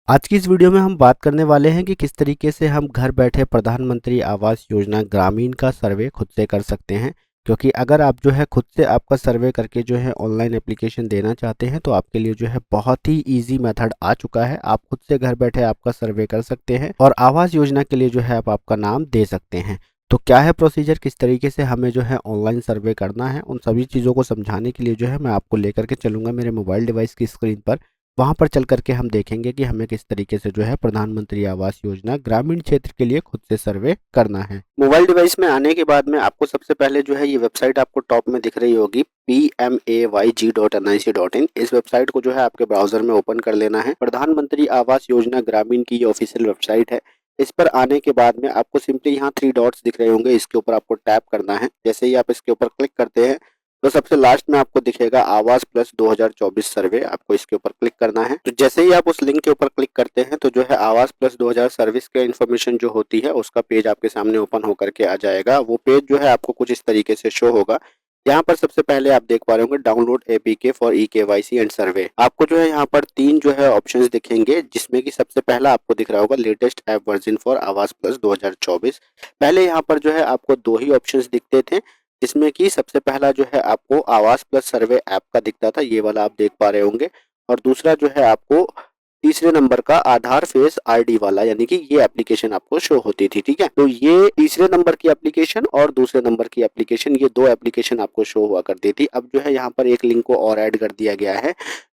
आज की इस वीडियो में हम बात करने वाले हैं कि किस तरीके से हम घर बैठे प्रधानमंत्री आवास योजना ग्रामीण का सर्वे खुद से कर सकते हैं। क्योंकि अगर आप जो है खुद से आपका सर्वे करके जो है ऑनलाइन एप्लीकेशन देना चाहते हैं तो आपके लिए जो है बहुत ही इजी मेथड आ चुका है। आप खुद से घर बैठे आपका सर्वे कर सकते हैं और आवास योजना के लिए जो है आप आपका नाम दे सकते हैं। तो क्या है प्रोसीजर, किस तरीके से हमें जो है ऑनलाइन सर्वे करना है, उन सभी चीज़ों को समझाने के लिए जो है मैं आपको लेकर के चलूंगा मेरे मोबाइल डिवाइस की स्क्रीन पर। वहाँ पर चल करके हम देखेंगे कि हमें किस तरीके से जो है प्रधानमंत्री आवास योजना ग्रामीण क्षेत्र के लिए खुद से सर्वे करना है। मोबाइल डिवाइस में आने के बाद में आपको सबसे पहले जो है ये वेबसाइट आपको टॉप में दिख रही होगी pmayg.nic.in। इस वेबसाइट को जो है आपके ब्राउजर में ओपन कर लेना है। प्रधानमंत्री आवास योजना ग्रामीण की ये ऑफिशियल वेबसाइट है। इस पर आने के बाद में आपको सिंपली यहाँ 3 डॉट्स दिख रहे होंगे, इसके ऊपर आपको टैप करना है। जैसे ही आप इसके ऊपर क्लिक करते हैं तो सबसे लास्ट में आपको दिखेगा आवास प्लस 2024 सर्वे, आपको इसके ऊपर क्लिक करना है। तो जैसे ही आप उस लिंक के ऊपर क्लिक करते हैं तो जो है आवास प्लस 2000 सर्विस के इन्फॉर्मेशन जो होती है उसका पेज आपके सामने ओपन होकर के आ जाएगा। वो पेज जो है आपको कुछ इस तरीके से शो होगा। यहाँ पर सबसे पहले आप देख पा रहे होंगे download APK for e-KYC and सर्वे। आपको जो है यहाँ पर 3 जो है ऑप्शंस दिखेंगे, जिसमें कि सबसे पहला आपको दिख रहा होगा लेटेस्ट ऐप वर्जन फॉर आवास प्लस 2024। पहले यहाँ पर जो है आपको 2 ही ऑप्शंस दिखते थे, जिसमें कि सबसे पहला जो है आपको आवास प्लस सर्वे ऐप का दिखता था, ये वाला आप देख पा रहे होंगे। और दूसरा जो है आपको तीसरे नंबर का आधार फेस आईडी वाला, यानी कि ये एप्लीकेशन आपको शो होती थी। ठीक है, तो ये तीसरे नंबर की एप्लीकेशन और दूसरे नंबर की एप्लीकेशन, ये 2 एप्लीकेशन आपको शो हुआ करती थी। अब जो है यहाँ पर एक लिंक को और ऐड कर दिया गया है,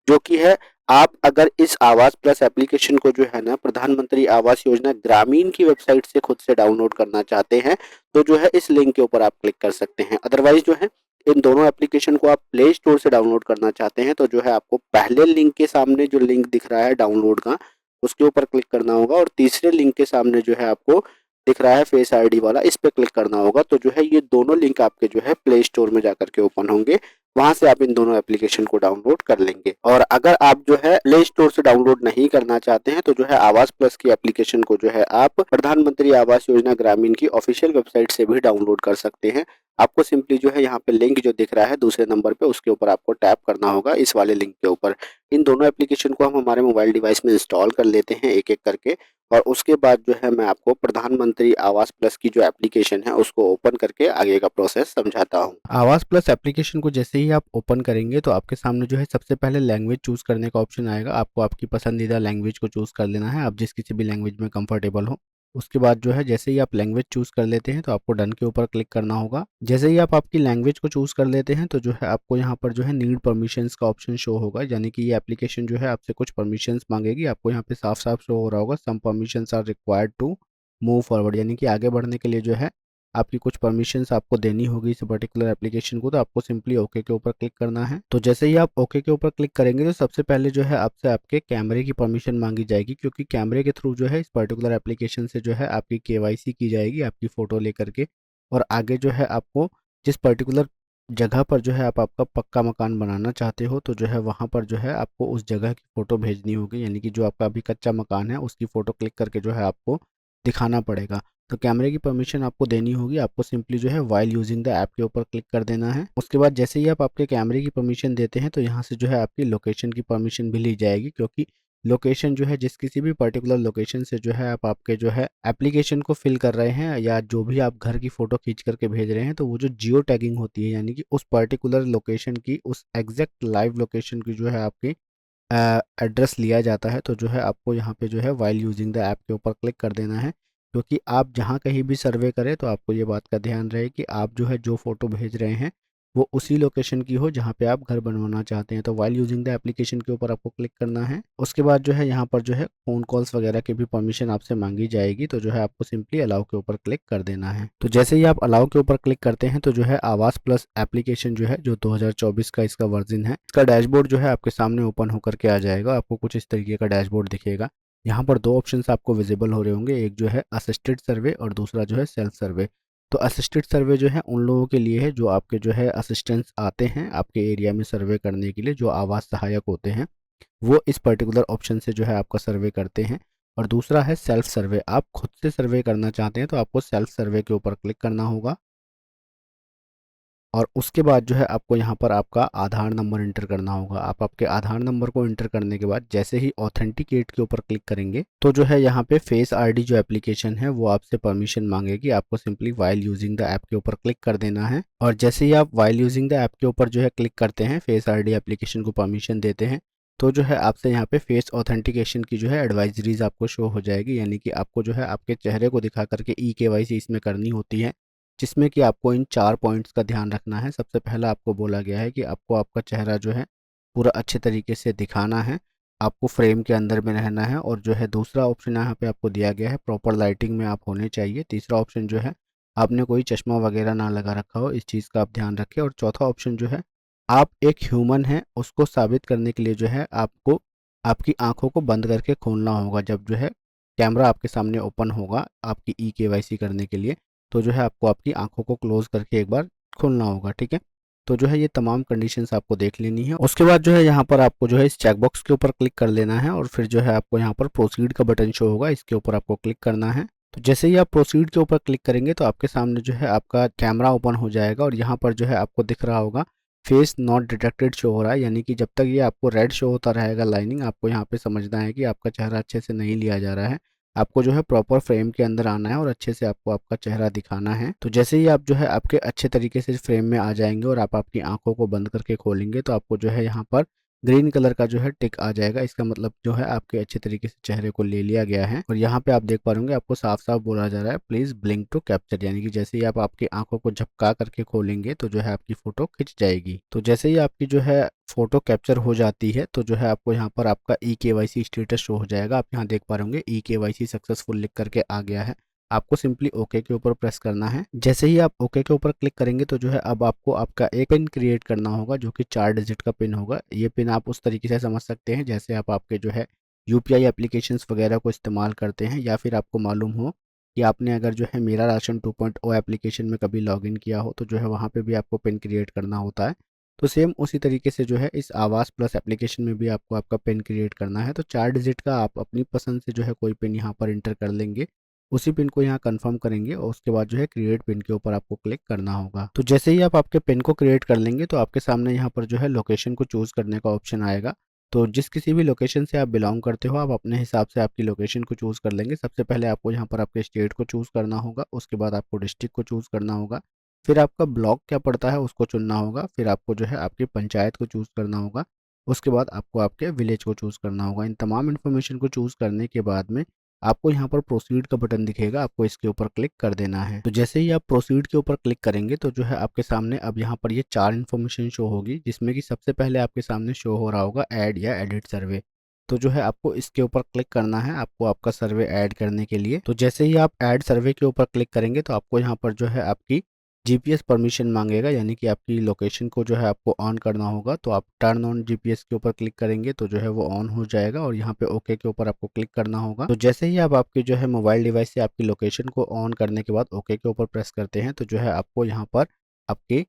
जो कि है आप अगर इस आवास प्लस एप्लीकेशन को जो है ना प्रधानमंत्री आवास योजना ग्रामीण की वेबसाइट से खुद से डाउनलोड करना चाहते हैं तो जो है इस लिंक के ऊपर आप क्लिक कर सकते हैं। अदरवाइज जो है इन दोनों एप्लीकेशन को आप प्ले स्टोर से डाउनलोड करना चाहते हैं तो जो है आपको पहले लिंक के सामने जो लिंक दिख रहा है डाउनलोड का, उसके ऊपर क्लिक करना होगा और तीसरे लिंक के सामने जो है आपको दिख रहा है फेस आईडी वाला, इस पे क्लिक करना होगा। तो जो है ये दोनों लिंक आपके जो है प्ले स्टोर में जाकर के ओपन होंगे, वहां से आप इन दोनों एप्लीकेशन को डाउनलोड कर लेंगे। और अगर आप जो है प्ले स्टोर से डाउनलोड नहीं करना चाहते हैं तो जो है आवास प्लस की एप्लीकेशन को जो है आप प्रधानमंत्री आवास योजना ग्रामीण की ऑफिशियल वेबसाइट से भी डाउनलोड कर सकते हैं। आपको सिंपली जो है यहाँ पे लिंक जो दिख रहा है दूसरे नंबर पे, उसके ऊपर आपको टैप करना होगा इस वाले लिंक के ऊपर। इन दोनों एप्लीकेशन को हम हमारे मोबाइल डिवाइस में इंस्टॉल कर लेते हैं एक एक करके, और उसके बाद जो है मैं आपको प्रधानमंत्री आवास प्लस की जो एप्लीकेशन है उसको ओपन करके आगे का प्रोसेस समझाता हूँ। आवास प्लस एप्लीकेशन को जैसे ही आप ओपन करेंगे तो आपके सामने जो है सबसे पहले लैंग्वेज चूज करने का ऑप्शन आएगा। आपको आपकी पसंदीदा लैंग्वेज को चूज कर लेना है, आप जिस किसी भी लैंग्वेज में कंफर्टेबल हो। उसके बाद जो है जैसे ही आप लैंग्वेज चूज कर लेते हैं तो आपको डन के ऊपर क्लिक करना होगा। जैसे ही आप आपकी लैंग्वेज को चूज कर लेते हैं तो जो है आपको यहाँ पर जो है नीड परमिशंस का ऑप्शन शो होगा, यानी कि ये एप्लीकेशन जो है आपसे कुछ परमिशंस मांगेगी। आपको यहाँ पे साफ साफ शो हो रहा होगा some permissions are required to move forward, यानी कि आगे बढ़ने के लिए जो है आपकी कुछ परमिशंस आपको देनी होगी इस पर्टिकुलर एप्लीकेशन को। तो आपको सिंपली ओके के ऊपर क्लिक करना है। तो जैसे ही आप ओके के ऊपर क्लिक करेंगे तो सबसे पहले जो है आपसे आपके कैमरे की परमिशन मांगी जाएगी, क्योंकि कैमरे के थ्रू जो है इस पर्टिकुलर एप्लीकेशन से जो है आपकी केवाईसी की जाएगी आपकी फ़ोटो लेकर के। और आगे जो है आपको जिस पर्टिकुलर जगह पर जो है आप आपका पक्का मकान बनाना चाहते हो तो जो है वहाँ पर जो है आपको उस जगह की फ़ोटो भेजनी होगी, यानी कि जो आपका अभी कच्चा मकान है उसकी फ़ोटो क्लिक करके जो है आपको दिखाना पड़ेगा। तो कैमरे की परमिशन आपको देनी होगी। आपको सिंपली जो है वाइल यूजिंग द ऐप के ऊपर क्लिक कर देना है। उसके बाद जैसे ही आप आपके कैमरे की परमिशन देते हैं तो यहाँ से जो है आपकी लोकेशन की परमिशन भी ली जाएगी, क्योंकि लोकेशन जो है जिस किसी भी पर्टिकुलर लोकेशन से जो है आप आपके जो है एप्लीकेशन को फिल कर रहे हैं या जो भी आप घर की फ़ोटो खींच करके भेज रहे हैं तो वो जो जियो टैगिंग होती है, यानी कि उस पर्टिकुलर लोकेशन की उस एग्जैक्ट लाइव लोकेशन की जो है आपकी एड्रेस लिया जाता है। तो जो है आपको यहाँ पे जो है वाइल यूजिंग द ऐप के ऊपर क्लिक कर देना है, क्योंकि आप जहाँ कहीं भी सर्वे करें तो आपको ये बात का ध्यान रहे कि आप जो है जो फ़ोटो भेज रहे हैं वो उसी लोकेशन की हो जहाँ पे आप घर बनवाना चाहते हैं। तो वाइल यूजिंग द एप्लीकेशन के ऊपर आपको क्लिक करना है। उसके बाद जो है यहाँ पर जो है फ़ोन कॉल्स वगैरह की भी परमिशन आपसे मांगी जाएगी, तो जो है आपको सिंपली अलाउ के ऊपर क्लिक कर देना है। तो जैसे ही आप अलाउ के ऊपर क्लिक करते हैं तो जो है आवास प्लस एप्लीकेशन जो है जो 2024 का इसका वर्जन है, इसका डैशबोर्ड जो है आपके सामने ओपन होकर के आ जाएगा। आपको कुछ इस तरीके का डैशबोर्ड दिखेगा। यहाँ पर 2 ऑप्शंस आपको विजिबल हो रहे होंगे, एक जो है असिस्टेड सर्वे और दूसरा जो है सेल्फ सर्वे। तो असिस्टेड सर्वे जो है उन लोगों के लिए है जो आपके जो है असिस्टेंट्स आते हैं आपके एरिया में सर्वे करने के लिए, जो आवास सहायक होते हैं, वो इस पर्टिकुलर ऑप्शन से जो है आपका सर्वे करते हैं। और दूसरा है सेल्फ सर्वे, आप खुद से सर्वे करना चाहते हैं तो आपको सेल्फ सर्वे के ऊपर क्लिक करना होगा। और उसके बाद जो है आपको यहाँ पर आपका आधार नंबर इंटर करना होगा। आप आपके आधार नंबर को इंटर करने के बाद जैसे ही ऑथेंटिकेट के ऊपर क्लिक करेंगे तो जो है यहाँ पे फेस आईडी जो एप्लीकेशन है वो आपसे परमिशन मांगेगी। आपको simply while using the app के ऊपर क्लिक कर देना है और जैसे ही आप वाइल यूजिंग द ऐप के ऊपर जो है क्लिक करते हैं, फेस आईडी एप्लीकेशन को परमिशन देते हैं, तो जो है आपसे यहाँ पे फेस ऑथेंटिकेशन की जो है एडवाइजरीज आपको शो हो जाएगी। यानी कि आपको जो है आपके चेहरे को दिखा करके ई-केवाईसी इसमें करनी होती है, जिसमें कि आपको इन 4 पॉइंट्स का ध्यान रखना है। सबसे पहला आपको बोला गया है कि आपको आपका चेहरा जो है पूरा अच्छे तरीके से दिखाना है, आपको फ्रेम के अंदर में रहना है और जो है दूसरा ऑप्शन यहाँ पे आपको दिया गया है प्रॉपर लाइटिंग में आप होने चाहिए। तीसरा ऑप्शन जो है आपने कोई चश्मा वगैरह ना लगा रखा हो, इस चीज़ का आप ध्यान रखें। और चौथा ऑप्शन जो है आप एक ह्यूमन हैं, उसको साबित करने के लिए जो है आपको आपकी आँखों को बंद करके खोलना होगा। जब जो है कैमरा आपके सामने ओपन होगा आपकी ई-केवाईसी करने के लिए, तो जो है आपको आपकी आँखों को क्लोज़ करके एक बार खोलना होगा, ठीक है? तो जो है ये तमाम कंडीशंस आपको देख लेनी है। उसके बाद जो है यहाँ पर आपको जो है इस चेकबॉक्स के ऊपर क्लिक कर लेना है और फिर जो है आपको यहाँ पर प्रोसीड का बटन शो होगा, इसके ऊपर आपको क्लिक करना है। तो जैसे ही आप प्रोसीड के ऊपर क्लिक करेंगे तो आपके सामने जो है आपका कैमरा ओपन हो जाएगा और यहाँ पर जो है आपको दिख रहा होगा फेस नॉट डिटेक्टेड शो हो रहा है। यानी कि जब तक ये आपको रेड शो होता रहेगा लाइनिंग, आपको यहाँ पे समझना है कि आपका चेहरा अच्छे से नहीं लिया जा रहा है। आपको जो है प्रॉपर फ्रेम के अंदर आना है और अच्छे से आपको आपका चेहरा दिखाना है। तो जैसे ही आप जो है आपके अच्छे तरीके से फ्रेम में आ जाएंगे और आप आपकी आंखों को बंद करके खोलेंगे तो आपको जो है यहाँ पर ग्रीन कलर का जो है टिक आ जाएगा। इसका मतलब जो है आपके अच्छे तरीके से चेहरे को ले लिया गया है। और यहाँ पे आप देख पा रहे होंगे आपको साफ साफ बोला जा रहा है प्लीज ब्लिंक टू कैप्चर, यानी कि जैसे ही आप आपकी आंखों को झपका करके खोलेंगे तो जो है आपकी फोटो खिंच जाएगी। तो जैसे ही आपकी जो है फोटो कैप्चर हो जाती है तो जो है आपको यहाँ पर आपका ई-केवाईसी स्टेटस शो हो जाएगा। आप यहाँ देख पा रहे होंगे ई-केवाईसी सक्सेसफुल लिख करके आ गया है। आपको सिंपली ओके के ऊपर प्रेस करना है। जैसे ही आप ओके के ऊपर क्लिक करेंगे तो जो है अब आपको आपका एक पिन क्रिएट करना होगा जो कि 4 डिजिट का पिन होगा। ये पिन आप उस तरीके से समझ सकते हैं जैसे आप आपके जो है यूपीआई एप्लीकेशंस वगैरह को इस्तेमाल करते हैं, या फिर आपको मालूम हो कि आपने अगर जो है मेरा राशन 2.0 एप्लीकेशन में कभी लॉगिन किया हो तो जो है वहाँ पे भी आपको पिन क्रिएट करना होता है। तो सेम उसी तरीके से जो है इस आवास प्लस एप्लीकेशन में भी आपको आपका पिन क्रिएट करना है। तो 4 डिजिट का आप अपनी पसंद से जो है कोई पिन यहाँ पर इंटर कर लेंगे, उसी पिन को यहाँ कंफर्म करेंगे और उसके बाद जो है क्रिएट पिन के ऊपर आपको क्लिक करना होगा। तो जैसे ही आप आपके पिन को क्रिएट कर लेंगे तो आपके सामने यहाँ पर जो है लोकेशन को चूज़ करने का ऑप्शन आएगा। तो जिस किसी भी लोकेशन से आप बिलोंग करते हो आप अपने हिसाब से आपकी लोकेशन को चूज़ कर लेंगे। सबसे पहले आपको यहाँ पर आपके स्टेट को चूज़ करना होगा, उसके बाद आपको डिस्ट्रिक्ट को चूज़ करना होगा, फिर आपका ब्लॉक क्या पड़ता है उसको चुनना होगा, फिर आपको जो है आपकी पंचायत को चूज़ करना होगा, उसके बाद आपको आपके विलेज को चूज़ करना होगा। इन तमाम इन्फॉर्मेशन को चूज़ करने के बाद में आपको यहाँ पर प्रोसीड का बटन दिखेगा, आपको इसके ऊपर क्लिक कर देना है। तो जैसे ही आप प्रोसीड के ऊपर क्लिक करेंगे तो जो है आपके सामने अब यहाँ पर ये 4 इन्फॉर्मेशन शो होगी, जिसमें कि सबसे पहले आपके सामने शो हो रहा होगा ऐड या एडिट सर्वे। तो जो है आपको इसके ऊपर क्लिक करना है आपको आपका सर्वे ऐड करने के लिए। तो जैसे ही आप ऐड सर्वे के ऊपर क्लिक करेंगे तो आपको यहाँ पर जो है आपकी जीपीएस परमिशन मांगेगा, यानी कि आपकी लोकेशन को जो है आपको ऑन करना होगा। तो आप टर्न ऑन जीपीएस के ऊपर क्लिक करेंगे तो जो है वो ऑन हो जाएगा और यहाँ पे ओके के ऊपर आपको क्लिक करना होगा। तो जैसे ही आप आपकी जो है मोबाइल डिवाइस से आपकी लोकेशन को ऑन करने के बाद ओके के ऊपर प्रेस करते हैं तो जो है आपको यहाँ पर आपकी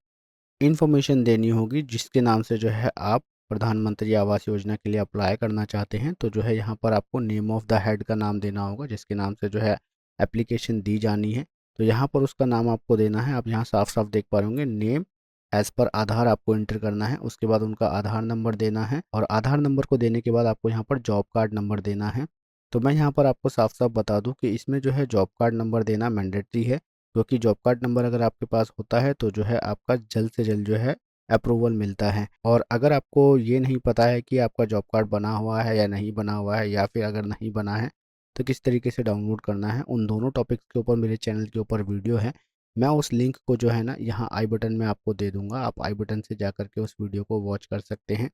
इन्फॉर्मेशन देनी होगी जिसके नाम से जो है आप प्रधानमंत्री आवास योजना के लिए अप्लाई करना चाहते हैं। तो जो है यहाँ पर आपको नेम ऑफ द हेड का नाम देना होगा जिसके नाम से जो है एप्लीकेशन दी जानी है। तो यहाँ पर उसका नाम आपको देना है। आप यहाँ साफ साफ देख पा रहे होंगे नेम एज़ पर आधार आपको इंटर करना है, उसके बाद उनका आधार नंबर देना है और आधार नंबर को देने के बाद आपको यहाँ पर जॉब कार्ड नंबर देना है। तो मैं यहाँ पर आपको साफ साफ बता दूँ कि इसमें जो है जॉब कार्ड नंबर देना मैंडेटरी है, क्योंकि जॉब कार्ड नंबर अगर आपके पास होता है तो जो है आपका जल्द से जल्द जो है अप्रूवल मिलता है। और अगर आपको ये नहीं पता है कि आपका जॉब कार्ड बना हुआ है या नहीं बना हुआ है, या फिर अगर नहीं बना है तो किस तरीके से डाउनलोड करना है, उन दोनों टॉपिक्स के ऊपर मेरे चैनल के ऊपर वीडियो है। मैं उस लिंक को जो है ना यहाँ आई बटन में आपको दे दूंगा, आप आई बटन से जा करके उस वीडियो को वॉच कर सकते हैं।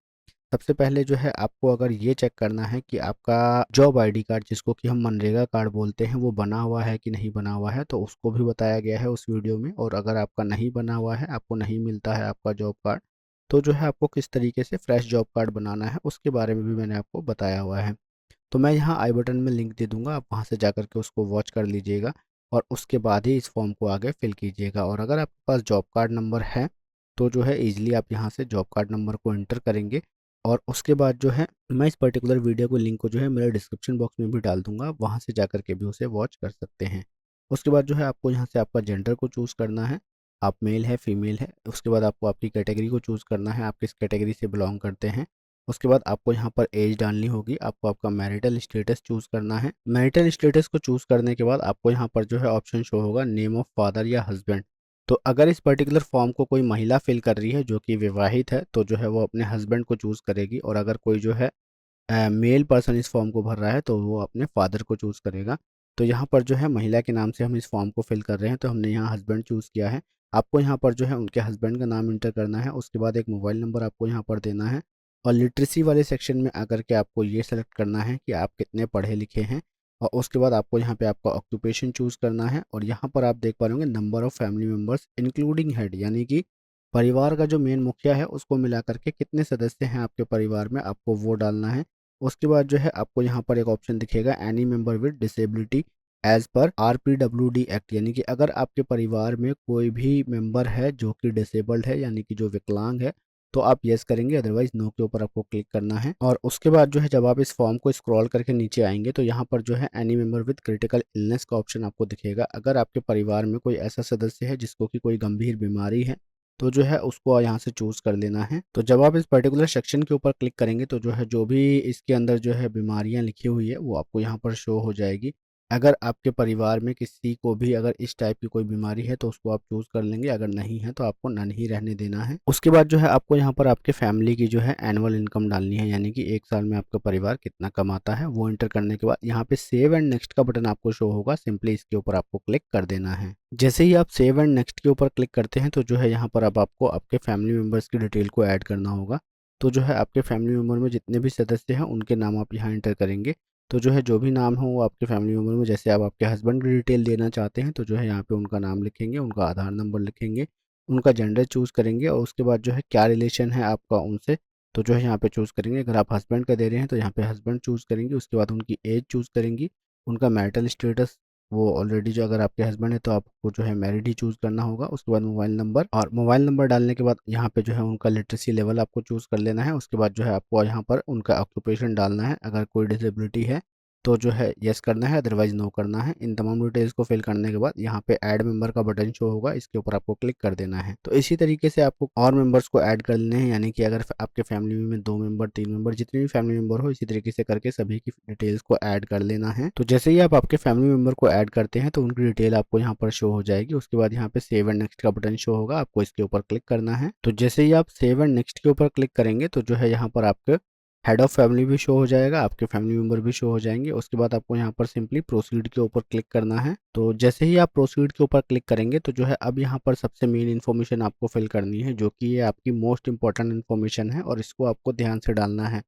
सबसे पहले जो है आपको अगर ये चेक करना है कि आपका जॉब आईडी कार्ड जिसको कि हम मनरेगा कार्ड बोलते हैं वो बना हुआ है कि नहीं बना हुआ है, तो उसको भी बताया गया है उस वीडियो में। और अगर आपका नहीं बना हुआ है, आपको नहीं मिलता है आपका जॉब कार्ड, तो जो है आपको किस तरीके से फ्रेश जॉब कार्ड बनाना है उसके बारे में भी मैंने आपको बताया हुआ है। तो मैं यहाँ आई बटन में लिंक दे दूंगा, आप वहाँ से जा करके उसको वॉच कर लीजिएगा और उसके बाद ही इस फॉर्म को आगे फिल कीजिएगा। और अगर आपके पास जॉब कार्ड नंबर है तो जो है ईजिली आप यहाँ से जॉब कार्ड नंबर को एंटर करेंगे और उसके बाद जो है मैं इस पर्टिकुलर वीडियो को लिंक को जो है मेरे डिस्क्रिप्शन बॉक्स में भी डाल दूंगा, आप वहाँ से जा करके भी उसे वॉच कर सकते हैं। उसके बाद जो है आपको यहाँ से आपका जेंडर को चूज़ करना है, आप मेल है फीमेल है। उसके बाद आपको आपकी कैटेगरी को चूज़ करना है, आप किस कैटेगरी से बिलोंग करते हैं। उसके बाद आपको यहाँ पर एज डालनी होगी, आपको आपका मैरिटल स्टेटस चूज़ करना है। मैरिटल स्टेटस को चूज़ करने के बाद आपको यहाँ पर जो है ऑप्शन शो होगा नेम ऑफ फादर या हस्बैंड। तो अगर इस पर्टिकुलर फॉर्म को कोई महिला फिल कर रही है जो कि विवाहित है, तो जो है वो अपने हस्बैंड को चूज़ करेगी, और अगर कोई जो है मेल पर्सन इस फॉर्म को भर रहा है तो वो अपने फादर को चूज़ करेगा। तो यहाँ पर जो है महिला के नाम से हम इस फॉर्म को फिल कर रहे हैं, तो हमने यहाँ हस्बैंड चूज़ किया है। आपको यहाँ पर जो है उनके हस्बैंड का नाम इंटर करना है, उसके बाद एक मोबाइल नंबर आपको यहाँ पर देना है, और लिटरेसी वाले सेक्शन में आकर के आपको ये सेलेक्ट करना है कि आप कितने पढ़े लिखे हैं, और उसके बाद आपको यहाँ पे आपका ऑक्यूपेशन चूज़ करना है। और यहाँ पर आप देख पा रहे होंगे number of family members including head, यानी कि परिवार का जो मेन मुखिया है उसको मिला करके कितने सदस्य हैं आपके परिवार में, आपको वो डालना है। उसके बाद जो है आपको यहाँ पर एक ऑप्शन दिखेगा any member with disability as per RPWD act, यानी कि अगर आपके परिवार में कोई भी मेंबर है जो कि डिसेबल्ड है, यानी कि जो विकलांग है, तो आप यस करेंगे, अदरवाइज नो के ऊपर आपको क्लिक करना है। और उसके बाद जो है जब आप इस फॉर्म को स्क्रॉल करके नीचे आएंगे तो यहाँ पर जो है any member with critical illness का ऑप्शन आपको दिखेगा। अगर आपके परिवार में कोई ऐसा सदस्य है जिसको कि कोई गंभीर बीमारी है, तो जो है उसको यहाँ से चूज़ कर लेना है। तो जब आप इस पर्टिकुलर सेक्शन के ऊपर क्लिक करेंगे तो जो है जो भी इसके अंदर जो है बीमारियाँ लिखी हुई है वो आपको यहाँ पर शो हो जाएगी। अगर आपके परिवार में किसी को भी अगर इस टाइप की कोई बीमारी है तो उसको आप चूज़ कर लेंगे, अगर नहीं है तो आपको नन ही रहने देना है। उसके बाद जो है आपको यहाँ पर आपके फैमिली की जो है एनुअल इनकम डालनी है, यानी कि एक साल में आपका परिवार कितना कमाता है, वो एंटर करने के बाद यहाँ पे सेव एंड नेक्स्ट का बटन आपको शो होगा, सिंपली इसके ऊपर आपको क्लिक कर देना है। जैसे ही आप सेव एंड नेक्स्ट के ऊपर क्लिक करते हैं तो जो है यहाँ पर अब आपको आपके फैमिली मेम्बर्स की डिटेल को ऐड करना होगा। तो जो है आपके फैमिली मेम्बर में जितने भी सदस्य हैं उनके नाम आप यहाँ एंटर करेंगे। तो जो है जो भी नाम हो वो आपके फैमिली मेम्बर में, जैसे आप आपके हस्बैंड की डिटेल देना चाहते हैं तो जो है यहाँ पे उनका नाम लिखेंगे, उनका आधार नंबर लिखेंगे, उनका जेंडर चूज़ करेंगे, और उसके बाद जो है क्या रिलेशन है आपका उनसे, तो जो है यहाँ पे चूज़ करेंगे। अगर आप हस्बैंड का दे रहे हैं तो यहाँ पे हस्बैंड चूज़ करेंगे, उसके बाद उनकी एज चूज़ करेंगी, उनका मैरिटल स्टेटस, वो ऑलरेडी जो अगर आपके हस्बैंड है तो आपको जो है मैरिड ही चूज़ करना होगा। उसके बाद मोबाइल नंबर, और मोबाइल नंबर डालने के बाद यहाँ पे जो है उनका लिटरेसी लेवल आपको चूज़ कर लेना है। उसके बाद जो है आपको यहाँ पर उनका ऑक्यूपेशन डालना है, अगर कोई डिसेबिलिटी है तो जो है यस करना है, अदरवाइज नो करना है। इन तमाम डिटेल्स को फिल करने के बाद यहाँ पे ऐड मेंबर का बटन शो होगा, इसके ऊपर आपको क्लिक कर देना है। तो इसी तरीके से आपको और मेंबर्स को ऐड कर लेने हैं, यानी कि अगर आपके फैमिली में 2 मेंबर 3 मेंबर जितने भी फैमिली मेंबर हो, इसी तरीके से करके सभी की डिटेल्स को ऐड कर लेना है। तो जैसे ही आप आपके फैमिली मेंबर को ऐड करते हैं तो उनकी डिटेल आपको यहाँ पर शो हो जाएगी। उसके बाद यहाँ पे सेव एंड नेक्स्ट का बटन शो होगा, आपको इसके ऊपर क्लिक करना है। तो जैसे ही आप सेव एंड नेक्स्ट के ऊपर क्लिक करेंगे तो जो है यहाँ पर आपके हेड ऑफ़ फैमिली भी शो हो जाएगा, आपके फैमिली मेंबर भी शो हो जाएँगे। उसके बाद आपको यहाँ पर सिंपली प्रोसीड के ऊपर क्लिक करना है। तो जैसे ही आप प्रोसीड के ऊपर क्लिक करेंगे तो जो है अब यहाँ पर सबसे मेन इन्फॉर्मेशन आपको फिल करनी है, जो कि ये आपकी मोस्ट इम्पोर्टेंट इन्फॉर्मेशन है, और इसको आपको ध्यान से डालना है,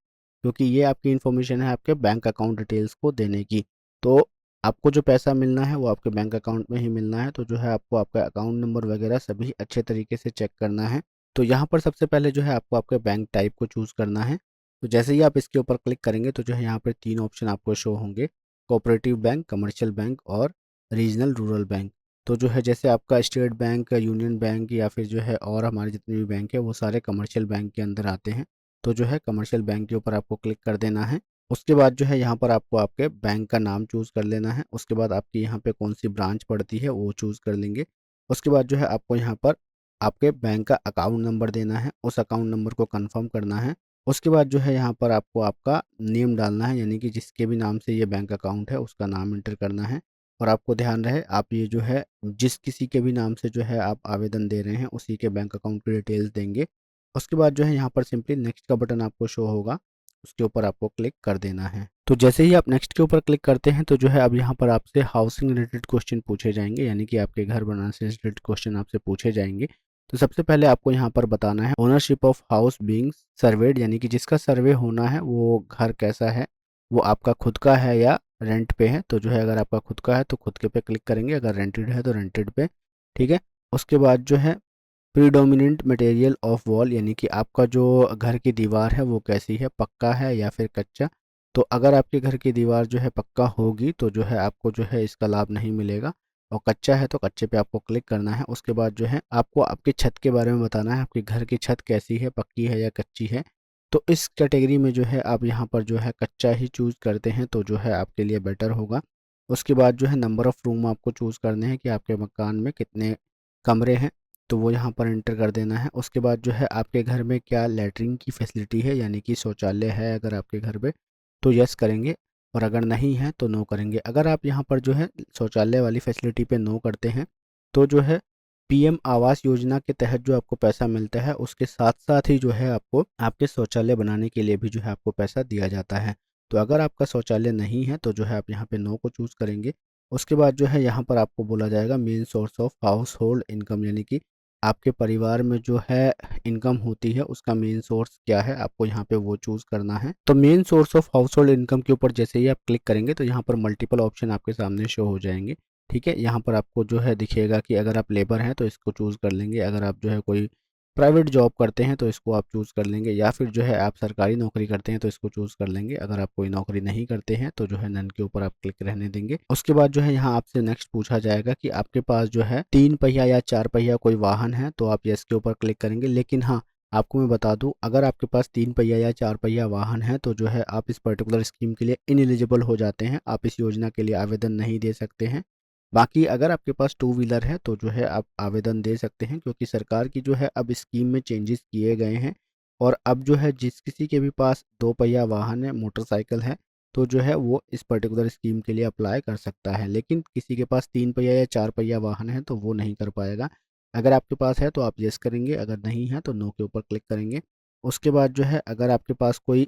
क्योंकि ये आपकी इन्फॉर्मेशन है आपके बैंक अकाउंट डिटेल्स को देने की। तो आपको जो पैसा मिलना है वो आपके बैंक अकाउंट में ही मिलना है, तो जो है आपको आपका अकाउंट नंबर वगैरह सभी अच्छे तरीके से चेक करना है। तो यहाँ पर सबसे पहले जो है आपको आपके बैंक टाइप को चूज़ करना है। तो जैसे ही आप इसके ऊपर क्लिक करेंगे तो जो है यहाँ पर 3 ऑप्शन आपको शो होंगे, कोऑपरेटिव बैंक, कमर्शियल बैंक और रीजनल रूरल बैंक। तो जो है जैसे आपका स्टेट बैंक, यूनियन बैंक या फिर जो है और हमारे जितने भी बैंक है वो सारे कमर्शियल बैंक के अंदर आते हैं। तो जो है कमर्शियल बैंक के ऊपर आपको क्लिक कर देना है। उसके बाद जो है यहाँ पर आपको आपके बैंक का नाम चूज़ कर लेना है। उसके बाद आपकी यहाँ पे कौन सी ब्रांच पड़ती है वो चूज़ कर लेंगे। उसके बाद जो है आपको यहाँ पर आपके बैंक का अकाउंट नंबर देना है, उस अकाउंट नंबर को कंफर्म करना है। उसके बाद जो है यहाँ पर आपको आपका नेम डालना है, यानी कि जिसके भी नाम से ये बैंक अकाउंट है उसका नाम एंटर करना है। और आपको ध्यान रहे आप ये जो है जिस किसी के भी नाम से जो है आप आवेदन दे रहे हैं उसी के बैंक अकाउंट की डिटेल्स देंगे। उसके बाद जो है यहाँ पर सिंपली नेक्स्ट का बटन आपको शो होगा, उसके ऊपर आपको क्लिक कर देना है। तो जैसे ही आप नेक्स्ट के ऊपर क्लिक करते हैं तो जो है अब यहाँ पर आपसे हाउसिंग रिलेटेड क्वेश्चन पूछे जाएंगे, यानी कि आपके घर बनाने से रिलेटेड क्वेश्चन आपसे पूछे जाएंगे। तो सबसे पहले आपको यहाँ पर बताना है ownership of house being served, यानी कि जिसका सर्वे होना है वो घर कैसा है, वो आपका खुद का है या रेंट पे है। तो जो है अगर आपका खुद का है तो खुद के पे क्लिक करेंगे, अगर रेंटेड है तो रेंटेड पे। ठीक है। उसके बाद जो है प्रीडोमिनेंट मटेरियल ऑफ वॉल, यानी कि आपका जो घर की दीवार है वो कैसी है, पक्का है या फिर कच्चा। तो अगर आपके घर की दीवार जो है पक्का होगी तो जो है आपको जो है इसका लाभ नहीं मिलेगा, और कच्चा है तो कच्चे पे आपको क्लिक करना है। उसके बाद जो है आपको आपकी छत के बारे में बताना है, आपके घर की छत कैसी है, पक्की है या कच्ची है। तो इस कैटेगरी में जो है आप यहाँ पर जो है कच्चा ही चूज़ करते हैं तो जो है आपके लिए बेटर होगा। उसके बाद जो है नंबर ऑफ़ रूम आपको चूज़ करने हैं कि आपके मकान में कितने कमरे हैं। तो वो यहाँ पर एंटर कर देना है। उसके बाद जो है आपके घर में क्या लैट्रिन की फैसिलिटी है, यानी कि शौचालय है अगर आपके घर पे, तो यस करेंगे, और अगर नहीं है तो नो करेंगे। अगर आप यहाँ पर जो है शौचालय वाली फैसिलिटी पे नो करते हैं तो जो है पीएम आवास योजना के तहत जो आपको पैसा मिलता है उसके साथ साथ ही जो है आपको आपके शौचालय बनाने के लिए भी जो है आपको पैसा दिया जाता है। तो अगर आपका शौचालय नहीं है तो जो है आप यहाँ पे नो को चूज़ करेंगे। उसके बाद जो है यहाँ पर आपको बोला जाएगा main source of house hold income, यानी कि आपके परिवार में जो है इनकम होती है उसका मेन सोर्स क्या है, आपको यहाँ पे वो चूज़ करना है। तो main source of house hold income के ऊपर जैसे ही आप क्लिक करेंगे तो यहाँ पर मल्टीपल ऑप्शन आपके सामने शो हो जाएंगे। ठीक है, यहाँ पर आपको जो है दिखेगा कि अगर आप लेबर हैं तो इसको चूज़ कर लेंगे, अगर आप जो है कोई प्राइवेट जॉब करते हैं तो इसको आप चूज़ कर लेंगे, या फिर जो है आप सरकारी नौकरी करते हैं तो इसको चूज़ कर लेंगे। अगर आप कोई नौकरी नहीं करते हैं तो जो है नन के ऊपर आप क्लिक रहने देंगे। उसके बाद जो है यहाँ आपसे नेक्स्ट पूछा जाएगा कि आपके पास जो है 3 पहिया या 4 पहिया कोई वाहन है, तो आप यस के ऊपर क्लिक करेंगे। लेकिन हाँ, आपको मैं बता दूं, अगर आपके पास 3 पहिया या 4 पहिया वाहन है तो जो है आप इस पर्टिकुलर स्कीम के लिए इनएलिजिबल हो जाते हैं, आप इस योजना के लिए आवेदन नहीं दे सकते हैं। बाकी अगर आपके पास टू व्हीलर है तो जो है आप आवेदन दे सकते हैं, क्योंकि सरकार की जो है अब स्कीम में चेंजेस किए गए हैं। और अब जो है जिस किसी के भी पास 2 पहिया वाहन है, मोटरसाइकिल है, तो जो है वो इस पर्टिकुलर स्कीम के लिए अप्लाई कर सकता है। लेकिन किसी के पास 3 पहिया या 4 पहिया वाहन है तो वो नहीं कर पाएगा। अगर आपके पास है तो आप यस करेंगे, अगर नहीं है तो नो के ऊपर क्लिक करेंगे। उसके बाद जो है अगर आपके पास कोई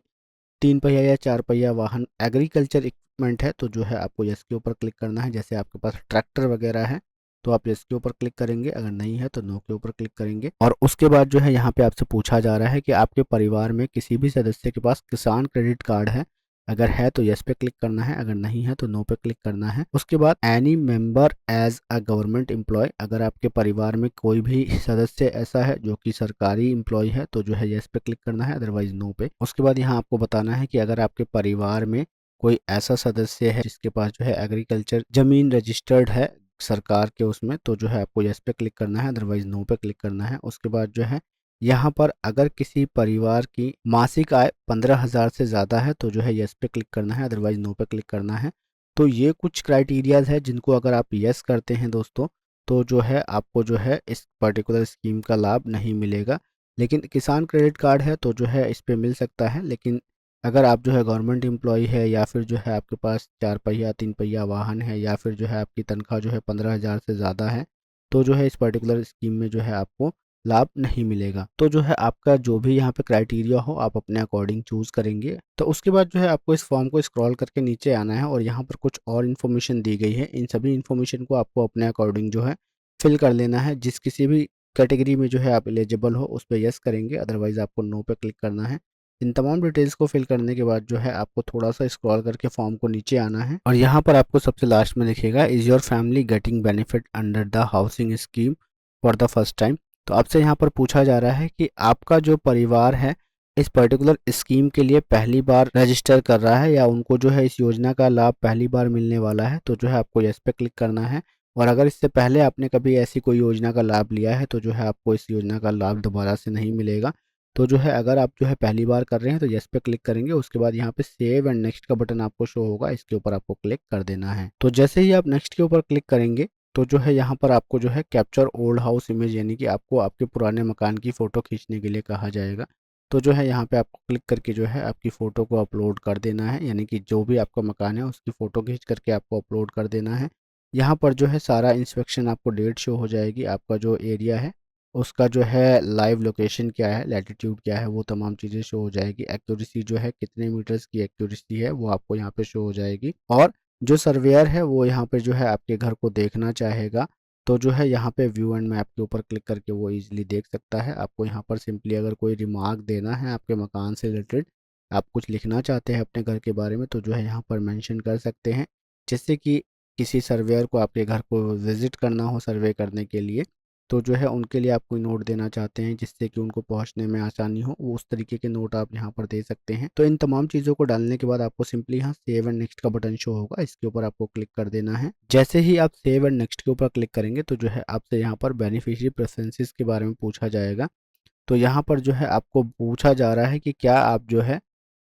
3 पहिया या 4 पहिया वाहन एग्रीकल्चर इक्विपमेंट है तो जो है आपको यस के ऊपर क्लिक करना है। जैसे आपके पास ट्रैक्टर वगैरह है तो आप यस के ऊपर क्लिक करेंगे, अगर नहीं है तो नो के ऊपर क्लिक करेंगे। और उसके बाद जो है यहाँ पे आपसे पूछा जा रहा है कि आपके परिवार में किसी भी सदस्य के पास किसान क्रेडिट कार्ड है, अगर है तो यस पे क्लिक करना है, अगर नहीं है तो नो पे क्लिक करना है। उसके बाद any member as a government employee, अगर आपके परिवार में कोई भी सदस्य ऐसा है जो कि सरकारी एम्प्लॉय है तो जो है यस पे क्लिक करना है, अदरवाइज नो पे। उसके बाद यहाँ आपको बताना है कि अगर आपके परिवार में कोई ऐसा सदस्य है जिसके पास जो है एग्रीकल्चर जमीन रजिस्टर्ड है सरकार के उसमें, तो जो है आपको यस पे क्लिक करना है, अदरवाइज नो पे क्लिक करना है। उसके बाद जो है यहाँ पर अगर किसी परिवार की मासिक आय 15,000 से ज़्यादा है तो जो है यस पे क्लिक करना है, अदरवाइज नो पे क्लिक करना है। तो ये कुछ क्राइटेरियाज है जिनको अगर आप यस करते हैं दोस्तों तो जो है आपको जो है इस पर्टिकुलर स्कीम का लाभ नहीं मिलेगा। लेकिन किसान क्रेडिट कार्ड है तो जो है इस पे मिल सकता है। लेकिन अगर आप जो है गवर्नमेंट एम्प्लॉय है, या फिर जो है आपके पास 4 पहिया 3 पहिया वाहन है, या फिर जो है आपकी तनख्वाह जो है 15,000 से ज़्यादा है, तो जो है इस पर्टिकुलर स्कीम में जो है आपको लाभ नहीं मिलेगा। तो जो है आपका जो भी यहाँ पे क्राइटेरिया हो आप अपने अकॉर्डिंग चूज़ करेंगे। तो उसके बाद जो है आपको इस फॉर्म को स्क्रॉल करके नीचे आना है और यहाँ पर कुछ और इन्फॉर्मेशन दी गई है। इन सभी इन्फॉर्मेशन को आपको अपने अकॉर्डिंग जो है फिल कर लेना है। जिस किसी भी कैटेगरी में जो है आप एलिजिबल हो उस पर यस करेंगे, अदरवाइज आपको नो पे क्लिक करना है। इन तमाम डिटेल्स को फिल करने के बाद जो है आपको थोड़ा सा स्क्रॉल करके फॉर्म को नीचे आना है, और यहाँ पर आपको सबसे लास्ट में दिखेगा is your family getting benefit under the housing scheme for the first time. तो आपसे यहाँ पर पूछा जा रहा है कि आपका जो परिवार है इस पर्टिकुलर स्कीम के लिए पहली बार रजिस्टर कर रहा है, या उनको जो है इस योजना का लाभ पहली बार मिलने वाला है, तो जो है आपको यस पे क्लिक करना है। और अगर इससे पहले आपने कभी ऐसी कोई योजना का लाभ लिया है तो जो है आपको इस योजना का लाभ दोबारा से नहीं मिलेगा। तो जो है अगर आप जो है पहली बार कर रहे हैं तो यस पे क्लिक करेंगे। उसके बाद यहाँ पे सेव एंड नेक्स्ट का बटन आपको शो होगा, इसके ऊपर आपको क्लिक कर देना है। तो जैसे ही आप नेक्स्ट के ऊपर क्लिक करेंगे तो जो है यहाँ पर आपको जो है कैप्चर ओल्ड हाउस इमेज, यानी कि आपको आपके पुराने मकान की फ़ोटो खींचने के लिए कहा जाएगा। तो जो है यहाँ पे आपको क्लिक करके जो है आपकी फ़ोटो को अपलोड कर देना है, यानी कि जो भी आपका मकान है उसकी फ़ोटो खींच करके आपको अपलोड कर देना है। यहाँ पर जो है सारा इंस्पेक्शन आपको डेट शो हो जाएगी, आपका जो एरिया है उसका जो है लाइव लोकेशन क्या है, लैटिट्यूड क्या है, वो तमाम चीज़ें शो हो जाएगी। एक्यूरेसी जो है कितने मीटर्स की एक्यूरेसी है वो आपको यहाँ पे शो हो जाएगी। और जो सर्वेयर है वो यहाँ पे जो है आपके घर को देखना चाहेगा तो जो है यहाँ पे व्यू एंड मैप के ऊपर क्लिक करके वो इजीली देख सकता है। आपको यहाँ पर सिंपली अगर कोई रिमार्क देना है आपके मकान से रिलेटेड, आप कुछ लिखना चाहते हैं अपने घर के बारे में, तो जो है यहाँ पर मेंशन कर सकते हैं। जिससे कि किसी सर्वेयर को आपके घर को विज़िट करना हो सर्वे करने के लिए, तो जो है उनके लिए आप कोई नोट देना चाहते हैं जिससे कि उनको पहुंचने में आसानी हो, वो उस तरीके के नोट आप यहाँ पर दे सकते हैं। तो इन तमाम चीज़ों को डालने के बाद आपको सिंपली यहाँ सेव एंड नेक्स्ट का बटन शो होगा, इसके ऊपर आपको क्लिक कर देना है। जैसे ही आप सेव एंड नेक्स्ट के ऊपर क्लिक करेंगे तो जो है आपसे यहाँ पर बेनिफिशियरी प्रेफरेंसेस के बारे में पूछा जाएगा। तो यहाँ पर जो है आपको पूछा जा रहा है कि क्या आप जो है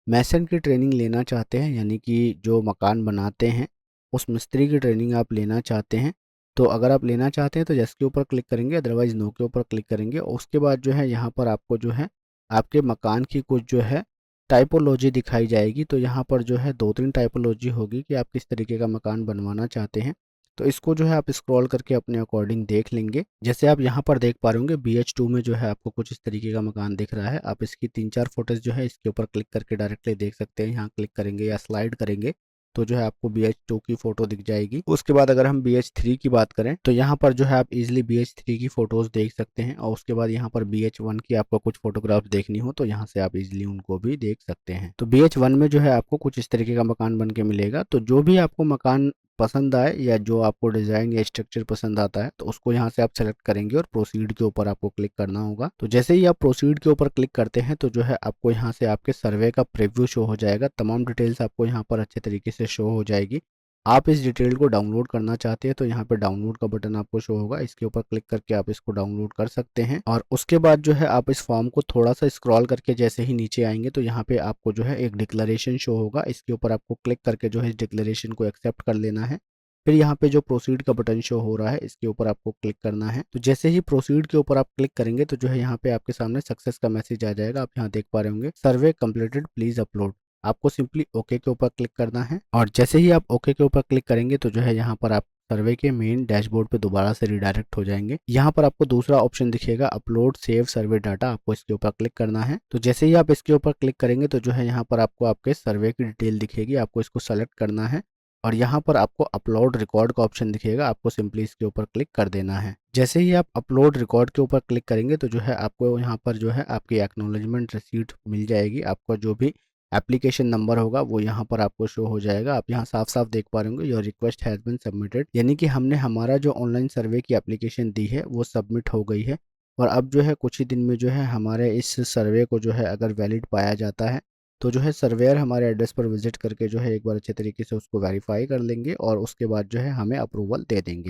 मैसन की ट्रेनिंग लेना चाहते हैं, यानी कि जो मकान बनाते हैं उस मिस्त्री की ट्रेनिंग आप लेना चाहते हैं। तो अगर आप लेना चाहते हैं तो यस के ऊपर क्लिक करेंगे, अदरवाइज़ नो के ऊपर क्लिक करेंगे। और उसके बाद जो है यहाँ पर आपको जो है आपके मकान की कुछ जो है टाइपोलॉजी दिखाई जाएगी। तो यहाँ पर जो है 2-3 टाइपोलॉजी होगी कि आप किस तरीके का मकान बनवाना चाहते हैं। तो इसको जो है आप स्क्रॉल करके अपने अकॉर्डिंग देख लेंगे। जैसे आप यहाँ पर देख पा रहे होंगे BH2 में जो है आपको कुछ इस तरीके का मकान दिख रहा है। आप इसकी 3-4 फोटोज़ जो है इसके ऊपर क्लिक करके डायरेक्टली देख सकते हैं। यहाँ क्लिक करेंगे या स्लाइड करेंगे तो जो है आपको BH2 की फ़ोटो दिख जाएगी। उसके बाद अगर हम BH3 की बात करें तो यहाँ पर जो है आप इजीली BH3 की फ़ोटोज़ देख सकते हैं। और उसके बाद यहाँ पर BH1 की आपको कुछ फ़ोटोग्राफ्स देखनी हो तो यहाँ से आप इजीली उनको भी देख सकते हैं। तो BH1 में जो है आपको कुछ इस तरीके का मकान बन के मिलेगा। तो जो भी आपको मकान पसंद आए या जो आपको डिज़ाइन या स्ट्रक्चर पसंद आता है तो उसको यहाँ से आप सेलेक्ट करेंगे और प्रोसीड के ऊपर आपको क्लिक करना होगा। तो जैसे ही आप प्रोसीड के ऊपर क्लिक करते हैं तो जो है आपको यहाँ से आपके सर्वे का प्रीव्यू शो हो जाएगा। तमाम डिटेल्स आपको यहाँ पर अच्छे तरीके से शो हो जाएगी। आप इस डिटेल को डाउनलोड करना चाहते हैं तो यहाँ पे डाउनलोड का बटन आपको शो होगा, इसके ऊपर क्लिक करके आप इसको डाउनलोड कर सकते हैं। और उसके बाद जो है आप इस फॉर्म को थोड़ा सा स्क्रॉल करके जैसे ही नीचे आएंगे तो यहाँ पे आपको जो है एक डिक्लेरेशन शो होगा। इसके ऊपर आपको क्लिक करके जो है इस डिक्लेरेशन को एक्सेप्ट कर लेना है। फिर यहाँ पे जो प्रोसीड का बटन शो हो रहा है इसके ऊपर आपको क्लिक करना है। तो जैसे ही प्रोसीड के ऊपर आप क्लिक करेंगे तो जो है यहाँ पे आपके सामने सक्सेस का मैसेज आ जाएगा। आप यहाँ देख पा रहे होंगे सर्वे कंप्लीटेड प्लीज अपलोड। आपको सिंपली ओके के ऊपर क्लिक करना है और जैसे ही आप ओके के ऊपर क्लिक करेंगे तो जो है यहाँ पर आप सर्वे के मेन डैशबोर्ड पे दोबारा से रिडायरेक्ट हो जाएंगे। यहाँ पर आपको दूसरा ऑप्शन दिखेगा अपलोड सेव सर्वे डाटा, आपको इसके ऊपर क्लिक करना है। तो जैसे ही आप इसके ऊपर क्लिक करेंगे तो जो है यहाँ पर आपको आपके सर्वे की डिटेल दिखेगी, आपको इसको सेलेक्ट करना है और यहाँ पर आपको अपलोड रिकॉर्ड का ऑप्शन दिखेगा, आपको सिंपली इसके ऊपर क्लिक कर देना है। जैसे ही आप अपलोड रिकॉर्ड के ऊपर क्लिक करेंगे तो जो है आपको यहाँ पर जो है आपकी एक्नॉलेजमेंट रिसीट मिल जाएगी। आपका जो भी एप्लीकेशन नंबर होगा वो यहाँ पर आपको शो हो जाएगा। आप यहाँ साफ साफ देख पा रहे होंगे your request has been submitted, यानी कि हमने हमारा जो ऑनलाइन सर्वे की एप्लीकेशन दी है वो सबमिट हो गई है। और अब जो है कुछ ही दिन में जो है हमारे इस सर्वे को जो है अगर वैलिड पाया जाता है तो जो है सर्वेयर हमारे एड्रेस पर विजिट करके जो है एक बार अच्छे तरीके से उसको वेरीफाई कर लेंगे और उसके बाद जो है हमें अप्रूवल दे देंगे।